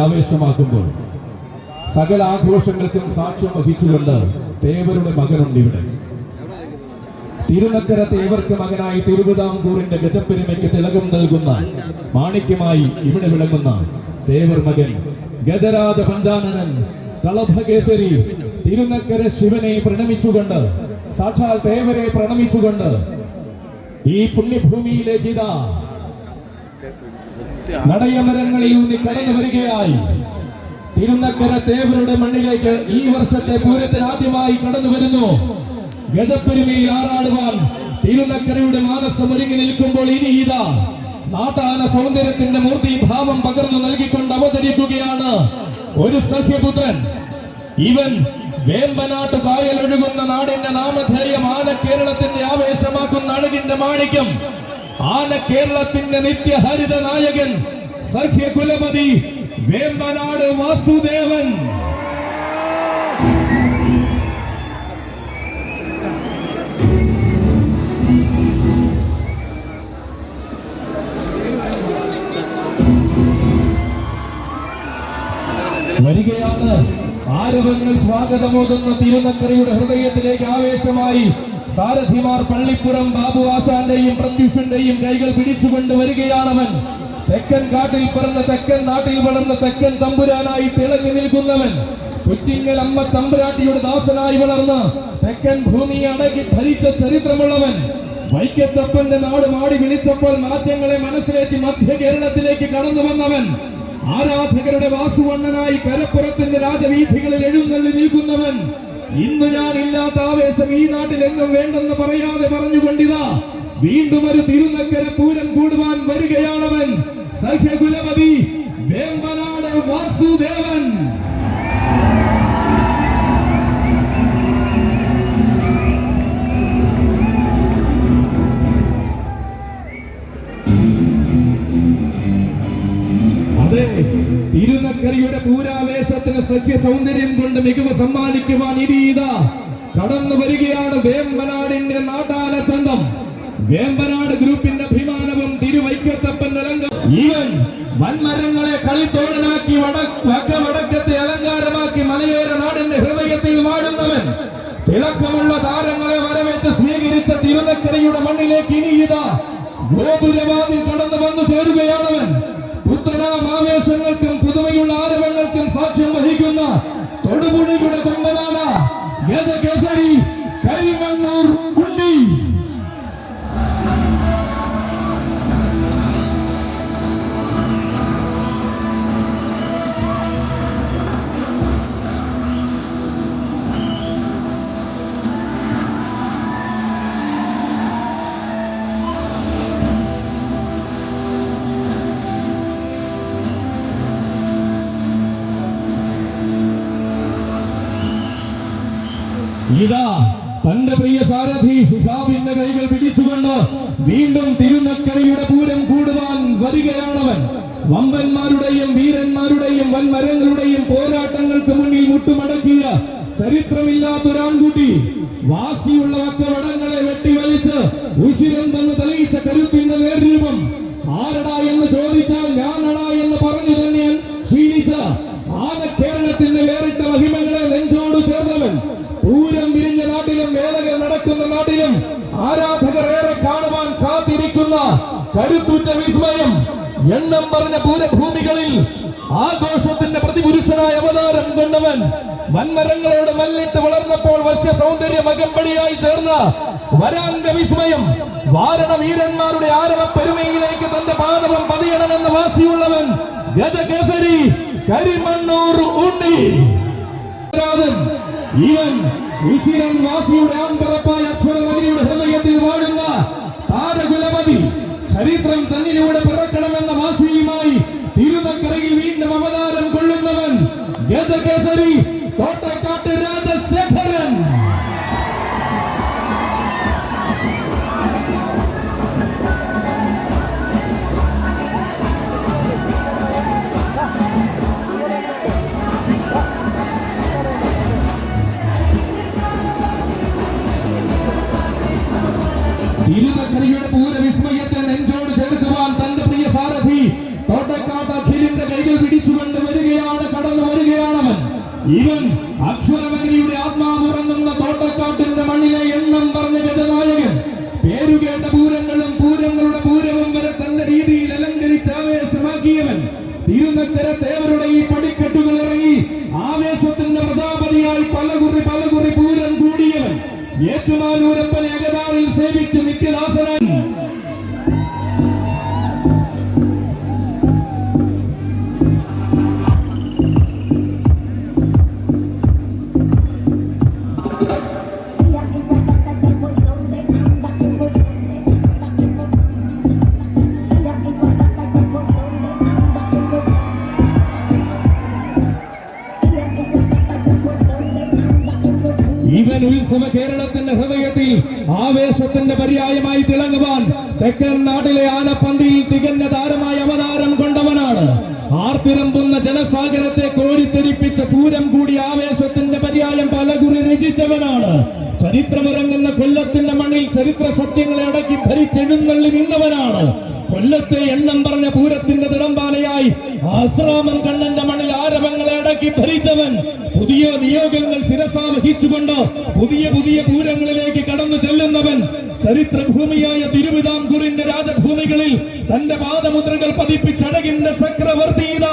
ആവേശമാക്കുമ്പോൾ സകല ആഘോഷങ്ങൾക്കും സാക്ഷ്യം വഹിച്ചുകൊണ്ട് തേവരുടെ മകനുണ്ട് ഇവിടെ. തിരുനക്കര തേവർക്ക് മകനായി തിരുവിതാംകൂറിന്റെ ഗജപ്പെരുമയ്ക്ക് തിലകം നൽകുന്ന മാണിക്യമായി ഇവിടെ വിളങ്ങുന്ന തേവർ മകൻ ഗജരാജ പഞ്ചാനനൻ കളഭകേസരി തിരുനക്കര ശിവനെ പ്രണമിച്ചുകൊണ്ട്, സാക്ഷാൽ തേവരെ പ്രണമിച്ചുകൊണ്ട് ഈ പുണ്യഭൂമിയിലേക്ക് ഇതാ നടയമരങ്ങളിൽ ഊന്നി കടന്നു വരികയായി. തിരുനക്കര തേവരുടെ മണ്ണിലേക്ക് ഈ വർഷത്തെ പൂരത്തിന് ആദ്യമായി കടന്നു വരുന്നു. ഗജപ്പെരുമയിൽ ആറാടുവാൻ തിരുനക്കരയുടെ മാനസം ഒരുങ്ങി നിൽക്കുമ്പോൾ ഇനി ഇതാ നാട്ടാന സൗന്ദര്യത്തിന്റെ മൂർത്തി ഭാവം പകർന്നു നൽകിക്കൊണ്ട് അവതരിക്കുകയാണ് ഒരു സഖ്യപുത്രൻ. ഇവൻ വേമ്പനാട്ട് കായലൊഴുകുന്ന നാടിന്റെ നാമധേയം ആന കേരളത്തിന്റെ ആവേശമാക്കുന്ന അഴകിന്റെ മാണിക്യം, ആന കേരളത്തിന്റെ നിത്യഹരിത നായകൻ, സഖ്യകുലപതി വേമ്പനാട് വാസുദേവൻ. വരികയാണ് ആരവങ്ങൾ സ്വാഗതമോതുന്ന തിരുനക്കരയുടെ ഹൃദയത്തിലേക്ക് ആവേശമായി സാരഥിമാർ പള്ളിപ്പുറം ബാബു ആശാന്റെയും പ്രത്യുഷിന്റെയും കൈകൾ പിടിച്ചുകൊണ്ട് വരികയാണവൻ. തെക്കൻ കാട്ടിൽ പിറന്ന തെക്കൻ നാട്ടിൽ വളർന്ന തെക്കൻ തമ്പുരാനായി തിളങ്ങി നിൽക്കുന്നവൻ. കൊച്ചിങ്ങൽ അമ്മ തമ്പുരാട്ടിയുടെ ദാസനായി വളർന്ന് തെക്കൻ ഭൂമിയെ അടക്കി ഭരിച്ച ചരിത്രമുള്ളവൻ. വൈക്കത്തപ്പന്റെ നാട് മാടി വിളിച്ചപ്പോൾ മാറ്റങ്ങളെ മനസ്സിലേറ്റി മധ്യ കേരളത്തിലേക്ക് കടന്നു വന്നവൻ. ആരാധകരുടെ വാസുവണ്ണനായി കരപ്പുറത്തിന്റെ രാജവീഥികളിൽ എഴുന്നള്ളി നിൽക്കുന്നവൻ. ഇന്ന് ഞാൻ ഇല്ലാത്ത ആവേശം ഈ നാട്ടിൽ എങ്ങും വേണ്ടെന്ന് പറയാതെ പറഞ്ഞുകൊണ്ടിതാ വീണ്ടും ഒരു തിരുനക്കര പൂരം കൂടുവാൻ വരികയാണവൻ, സഖ്യകുലപതി വേമ്പനാട് വാസുദേവൻ. തിരുനക്കരയുടെ പൂരാവേശത്തിന് സഖ്യ സൗന്ദര്യം കൊണ്ട് മികവ് സമ്മാനിക്കുവാൻ ഇരീതാ കടന്നു വരികയാണ് വേമ്പനാടിന്റെ നാട്ടാന ചന്തം. വേമ്പനാട് ഗ്രൂപ്പിന്റെ അഭിമാനവും തിരുവൈക്കത്തപ്പന്റെ രംഗം. ഇവൻ വൻമരങ്ങളെ കളിത്തോടനാക്കി വടക്കത്തെ അലങ്കാരമാക്കി മലയോര നാടിന്റെ ഹൃദയത്തിൽ വാഴുന്നവൻ. തിളക്കമുള്ള താരങ്ങളെ വരവേറ്റ് സ്വീകരിച്ച തിരുനക്കരയുടെ മണ്ണിലേക്ക് ഇനിയിതാ ഗോപുരവാതിൽ കടന്നു വന്നു ചേരുകയാണവൻ. പുത്തനാം ആവേശങ്ങൾക്കും പുതുമയുള്ള ആരവങ്ങൾക്കും സാക്ഷ്യം വഹിക്കുന്ന തൊടുപുഴയുടെ കൊമ്പനാന ഗജകേസരി കരിമണ്ണൂർ ഉണ്ണി. ഇതാ തന്റെ പ്രിയ സാരഥി സുഖാവിന്റെ കൈകൾ പിടിച്ചുകൊണ്ട് വീണ്ടും തിരുനക്കരയുടെ പൂരം കൂടുവാൻ വരികയാണവൻ. വമ്പന്മാരുടെയും വീരന്മാരുടെയും വൻമരങ്ങളുടെയും പോരാട്ടങ്ങൾക്ക് മുന്നിൽ മുട്ടുമടക്കിയ ചരിത്രമില്ലാത്തൊരാൺകുട്ടി, വാശിയുള്ള വക്കവടങ്ങളെ വെട്ടിവലിച്ച് ഉശിരം തന്ന് തെളിയിച്ച കരുത്തിന്റെ നേർരൂപം. ആരടാ എന്ന് ചോദിച്ചാൽ ഞാനടാ എന്ന് പറഞ്ഞു തന്നെ ശീലിച്ച ആന കേരളത്തിന്റെ വേറിട്ട മഹിമകളെ നെഞ്ചോട് ചേർന്നവൻ. പൂരം വിരിഞ്ഞ നാട്ടിലും വേലകൾ നടക്കുന്ന നാട്ടിലും ആരാധകർ ഏറെ കാണുവാൻ കാത്തിരിക്കുന്ന കരുത്തുറ്റ വിസ്മയം. എണ്ണം പറഞ്ഞ പൂരഭൂമികളിൽ ആഘോഷത്തിന്റെ പ്രതിപുരുഷനായ അവതാരം കൊണ്ടവൻ. വൻമരങ്ങളോട് മല്ലിട്ട് വളർന്നപ്പോൾ വശ്യ സൗന്ദര്യ മകമ്പടിയായി ചേർന്ന വരാംഗ വിസ്മയം. വാരണ വീരന്മാരുടെ ആരവ പെരുമയിലേക്ക് തന്റെ പാദവം പതിയണമെന്ന് വാശിയുള്ളവൻ, ഗജകേസരി കരിമണ്ണൂർ ഉണ്ണി. ഇവൻ ഉശിരൻ വാസിയുടെ ആൺപറപ്പായ അക്ഷരമതിയുടെ ഹൃദയത്തിൽ വാഴുന്ന താരകുലപതി. ചരിത്രം തന്നിലൂടെ പിറക്കണമെന്ന വാശിയുമായി തിരുനക്കരയിൽ വീണ്ടും അവതാരം കൊള്ളുന്നവൻ, ഗജകേസരി തോട്ടക്കാട്ട് രാജശേഖരൻ. തിരുനക്കരയുടെ പൂരവിസ്മയത്തെ നെഞ്ചോട് ചേർക്കുവാൻ തന്റെ പ്രിയ സാരഥി തോട്ടക്കാട്ട് അഖിലിന്റെ കൈകൾ പിടിച്ചുകൊണ്ട് വരിക അക്ഷരമഗ്നിയുടെ ആത്മാവുറങ്ങുന്ന തോട്ടക്കാട്ടിന്റെ മണ്ണിലെ എണ്ണം പറഞ്ഞ ഗജനായകൻ, പേരുകേട്ട പൂരങ്ങളും പൂരങ്ങളുടെ പൂരവും വരെ തന്റെ രീതിയിൽ അലങ്കരിച്ച് ആവേശമാക്കിയവൻ, തിരുനക്കര തേവരുടെ ഈ പടിക്കെട്ടുകൾ ഇറങ്ങി ആവേശത്തിന്റെ പ്രജാപതിയായി പലകുറി പൂരം കൂടിയവൻ, ഏറ്റുമാനൂരപ്പൻ ഏകതാറിൽ സേവിച്ച് നിത്യദാസനായി ഇവൻ ഉത്സവ കേരളത്തിന്റെ ഹൃദയത്തിൽ ആവേശത്തിന്റെ പര്യായമായി തിളങ്ങുവാൻ തെക്കൻ നാട്ടിലെ ആനപ്പന്തിയിൽ തികഞ്ഞ താരമായ അവതാരം കൊണ്ടവനാണ്. ആർത്തിരമ്പുന്ന ജനസാഗരത്തെ കോരിത്തെരിപ്പിച്ച പൂരം കൂടി ആവേശത്തിന്റെ പര്യായം പലകുറി രചിച്ചവനാണ്. ചരിത്രമിറങ്ങുന്ന കൊല്ലത്തിന്റെ മണ്ണിൽ ചരിത്ര സത്യങ്ങളെ അടക്കി ഭരിച്ചെഴുന്നള്ളി നിന്നവനാണ്. കൊല്ലത്തെ എണ്ണം പറഞ്ഞ പൂരത്തിന്റെ തിടമ്പാനയായി ആശ്രാമം കണ്ണന്റെ മണ്ണിൽ ആരവങ്ങളെ അടക്കി ഭരിച്ചവൻ, പുതിയ നിയോഗങ്ങൾ ശിരസാവഹിച്ചുകൊണ്ട് പുതിയ പൂരങ്ങളിലേക്ക് കടന്നു ചെല്ലുന്നവൻ, ചരിത്രഭൂമിയായ തിരുവിതാംകൂറിന്റെ രാജഭൂമികളിൽ തന്റെ പാദമുദ്രകൾ പതിപ്പിച്ചടകിന്റെ ചക്രവർത്തിയിത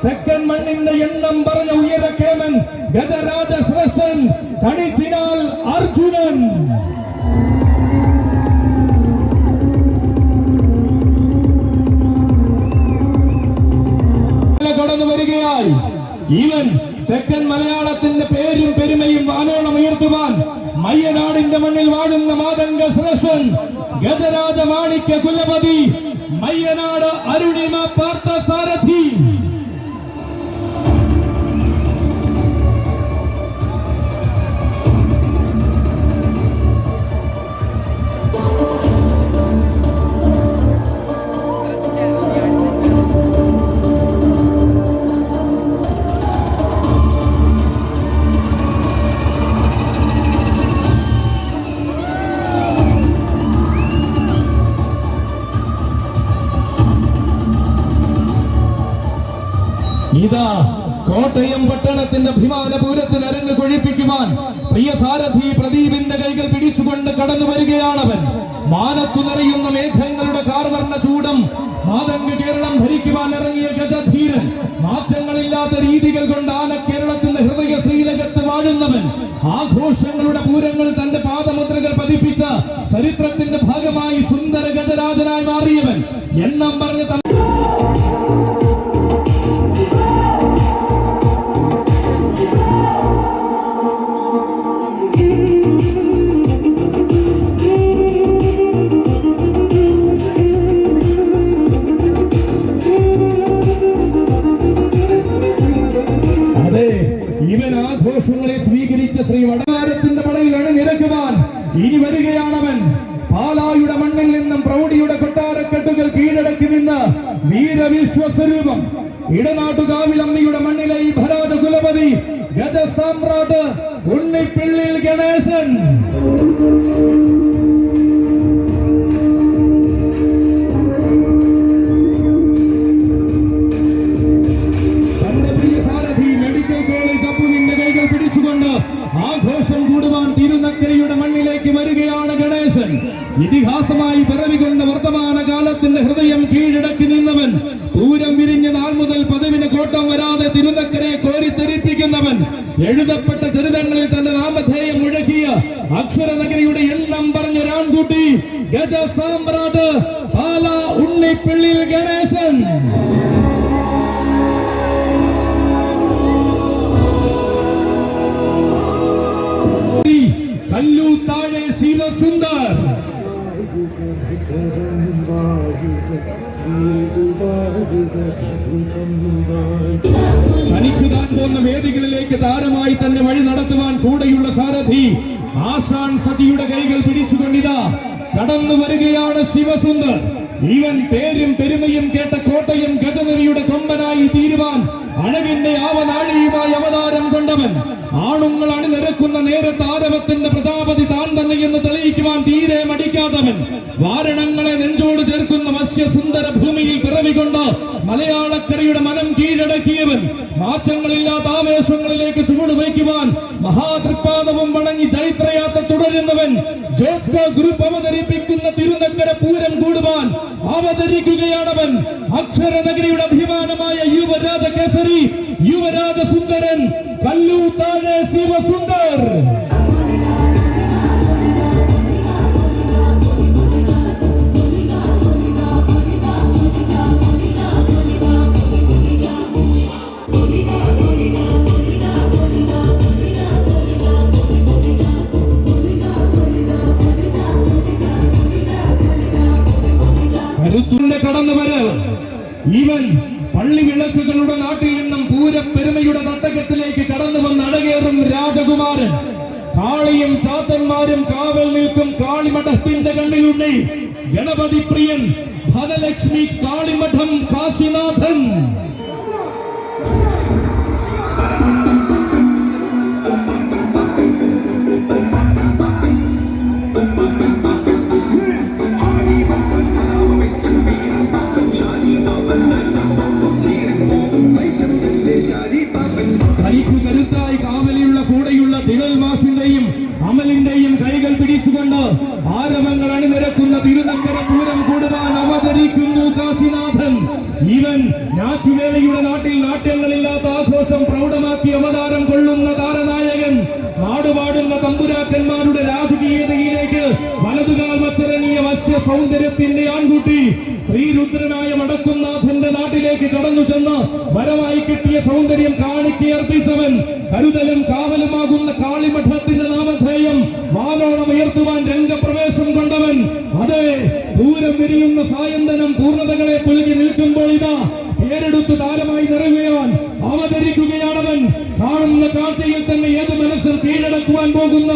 തെക്കൻ മണ്ണിന്റെ എണ്ണം പറഞ്ഞ ഉയരക്കേമൻ ഗജരാജ ശ്രേഷ്ഠൻ കണിച്ചിനാൽ അർജുനൻ കടന്നു വരികയായി. ഇവൻ തെക്കൻ മലയാളത്തിന്റെ പേരും പെരുമയും വാനോളം ഉയർത്തുവാൻ മയ്യനാടിന്റെ മണ്ണിൽ വാഴുന്ന മാതംഗ ശ്രേഷ്ഠൻ ഗജരാജ മാണിക്യ കുലപതി മയ്യനാട് അരുണിമ പാർത്ഥസാരഥി. ഇതാ കോട്ടയം പട്ടണത്തിന്റെ അഭിമാനപൂരത്തിൽ അരങ്ങ് കൊഴിപ്പിക്കുവാൻ പ്രിയ സാരഥി പ്രദീപിന്റെ കൈകൾ പിടിച്ചുകൊണ്ട് കടന്നു വരികയാണവൻ. മാനത്തു നിറയുന്ന മേഘങ്ങളുടെ കാർവർണ്ണ ചൂടം മാതംഗ കേരളം ഭരിക്കുവാൻ ഇറങ്ങിയ ഗജധീരൻ, മാറ്റങ്ങളില്ലാത്ത രീതികൾ കൊണ്ട് ആന കേരളത്തിന്റെ ഹൃദയ ശ്രീലകത്ത് വാഴുന്നവൻ, ആഘോഷങ്ങളുടെ പൂരങ്ങൾ തന്റെ പാദമുദ്രകൾ പതിപ്പിച്ച ചരിത്രത്തിന്റെ ഭാഗമായി സുന്ദര ഗജരാജനായി മാറിയവൻ, എണ്ണം പറഞ്ഞ ഇവൻ ആഘോഷങ്ങളെ സ്വീകരിച്ച ശ്രീ വടകാരത്തിന്റെ പടയിൽ അണിനിരക്കുവാൻ ഇനി വരികയാണവൻ. പാലായുടെ മണ്ണിൽ നിന്നും പ്രൗഢിയുടെ കൊട്ടാരക്കെട്ടുകൾ കീഴടക്കി നിന്ന് വീരവിശ്വസ്വരൂപം ഇടനാട്ടുകാവിലമ്മയുടെ മണ്ണിലെ ഈ ഭരാജ കുലപതി ഗജസാമ്രാട്ട് ഉണ്ണിപ്പിള്ളിൽ ഗണേശൻ. ആഘോഷം കൂടുവാൻ തിരുനക്കരയുടെ മണ്ണിലേക്ക് വരികയാണ് ഗണേശൻ. ഇതിഹാസമായി പിറവികൊണ്ട വർത്തമാന കാലത്തിന്റെ ഹൃദയം കീഴടക്കി നിന്നവൻ, പൂരം വിരിഞ്ഞ നാൾ മുതൽ പദവിന് കോട്ടം വരാതെ തിരുനക്കരയെ കോരിത്തെരിപ്പിക്കുന്നവൻ, എഴുതപ്പെട്ട ചരിതങ്ങളിൽ തന്റെ നാമധേയം മുഴക്കിയ അക്ഷരനഗരിയുടെ എണ്ണം പറഞ്ഞൊരാൺകുട്ടി ഗജസാമ്രാട്ട് പാല ഉണ്ണിപ്പിള്ളിൽ ഗണേശൻ. കല്ലൂത്താഴെ ശിവസുന്ദർ. തനിക്കുതാൻ പോന്ന വേദികളിലേക്ക് താരമായി തന്നെ വഴി നടത്തുവാൻ കൂടെയുള്ള സാരഥി ആശാൻ സതിയുടെ കൈകൾ പിടിച്ചുകൊണ്ടിതാ കടന്നു വരികയാണ് ശിവസുന്ദർ. ഇവൻ പേരും പെരുമയും കേട്ട കോട്ടയം ഗജനിരിയുടെ കൊമ്പനായി തീരുവാൻ അഴകിന്റെ ആവനാഴിയുമായി അവതാരം കൊണ്ടവൻ, ആണുങ്ങൾ അണിനിരക്കുന്ന നേരത്തെ ആരവത്തിന്റെ പ്രജാപതി താൻ തന്നെ എന്ന് തെളിയിക്കുവാൻ തീരെ മടിക്കാത്തവൻ, വാരണങ്ങളെ നെഞ്ചോട് ചേർക്കുന്ന വശ്യസുന്ദര ഭൂമിയിൽ പിറവികൊണ്ട് മലയാളക്കരയുടെ മനം കീഴടക്കിയവൻ, മാറ്റങ്ങളില്ലാത്ത ആവേശങ്ങളിലേക്ക് ചുവട് വയ്ക്കുവാൻ മഹാതൃപാദവും വണങ്ങി ചൈത്രയാത്ര തുടരുന്നവൻ, ജോസ്കോ ഗ്രൂപ്പ് അവതരിപ്പിക്കുന്ന തിരുനക്കര പൂരം കൂടുവാൻ അവതരിക്കുകയാണവൻ. അക്ഷരനഗരിയുടെ അഭിമാനമായ യുവരാജ കേസരി, യുവരാജ സുന്ദരൻ, കല്ലൂത്താഴെ ശിവസുന്ദർ. കരുത്തിന്റെ കടന്നുവരവ്. ഇവൻ പള്ളി വിളക്കുകളുടെ നാട്ടിൽ നിന്നും പൂരപ്പെരുമയുടെ തട്ടകത്തിലേക്ക് കടന്നു വന്ന് അഴകേറും രാജകുമാരൻ. കാളിയും ചാത്തന്മാരും കാവൽ നിൽക്കും കാളിമഠത്തിന്റെ കണ്ണിലുണ്ണി, ഗണപതി പ്രിയൻ, ധനലക്ഷ്മി കാളിമഠം കാശിനാഥൻ. കരുത്തായി കാവലിയുള്ള കൂടെയുള്ള ദിനൽമാസിന്റെയും അമലിന്റെയും കൈകൾ പിടിച്ചുകൊണ്ട് ആരവങ്ങൾ അണിനിരക്കുന്ന തിരുനക്കര പൂരം കൂടുവാൻ അവതരിക്കുന്നു കാശിനാഥൻ. ഇവൻ ഞാറ്റുവേലയുടെ നാട്ടിൽ നാട്യങ്ങളില്ലാത്ത ആഘോഷം പ്രൗഢമാക്കി അവതാരം കൊള്ളുന്ന താരനായകൻ, നാടുപാടുന്ന തമ്പുരാക്കന്മാരുടെ രാജകീയതയിലേക്ക് വലതുകാൽ വച്ചിറങ്ങിയ വശ്യ സൗന്ദര്യത്തിന്റെ ആൺകുട്ടി, ശ്രീരുദ്രനായ മടക്കുന്നാഥന്റെ നാട്ടിലേക്ക് കടന്നു ചെന്ന് വരമായി കിട്ടിയ സൗന്ദര്യം കാണിക്കയർപ്പിച്ചവൻ, കരുതലും കാവലുമാകുന്ന കാളിമഠത്തിന്റെ നാമധേയം വാനോളം ഉയർത്തുവാൻ രംഗപ്രവേശം കൊണ്ടവൻ. അതെ, ദൂരം വിരിയുന്ന സായന്തനം പൂർണ്ണതകളെ പുലുകി നിൽക്കുമ്പോൾ ഇതാ പേരെടുത്ത് താരമായി നിറയുവാൻ അവതരിക്കുകയാണവൻ. കാണുന്ന കാഴ്ചയിൽ തന്നെ ഏത് മനസ്സിൽ കീഴടക്കുവാൻ പോകുന്ന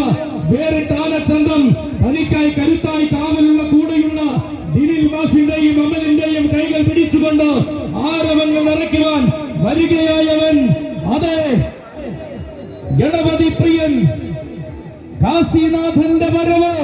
വേറിട്ട ആനച്ചന്തം, തനിക്കായി കരുത്തായി കാവലുള്ള കൂടെയുള്ള ദിനിൽവാസിന്റെയും അമലിന്റെയും കൈകൾ പിടിച്ചുകൊണ്ട് ആരവങ്ങൾ നിറയ്ക്കുവാൻ വരികയായവൻ. അതെ, ഗണപതി പ്രിയൻ കാശിനാഥന്റെ വരവ്.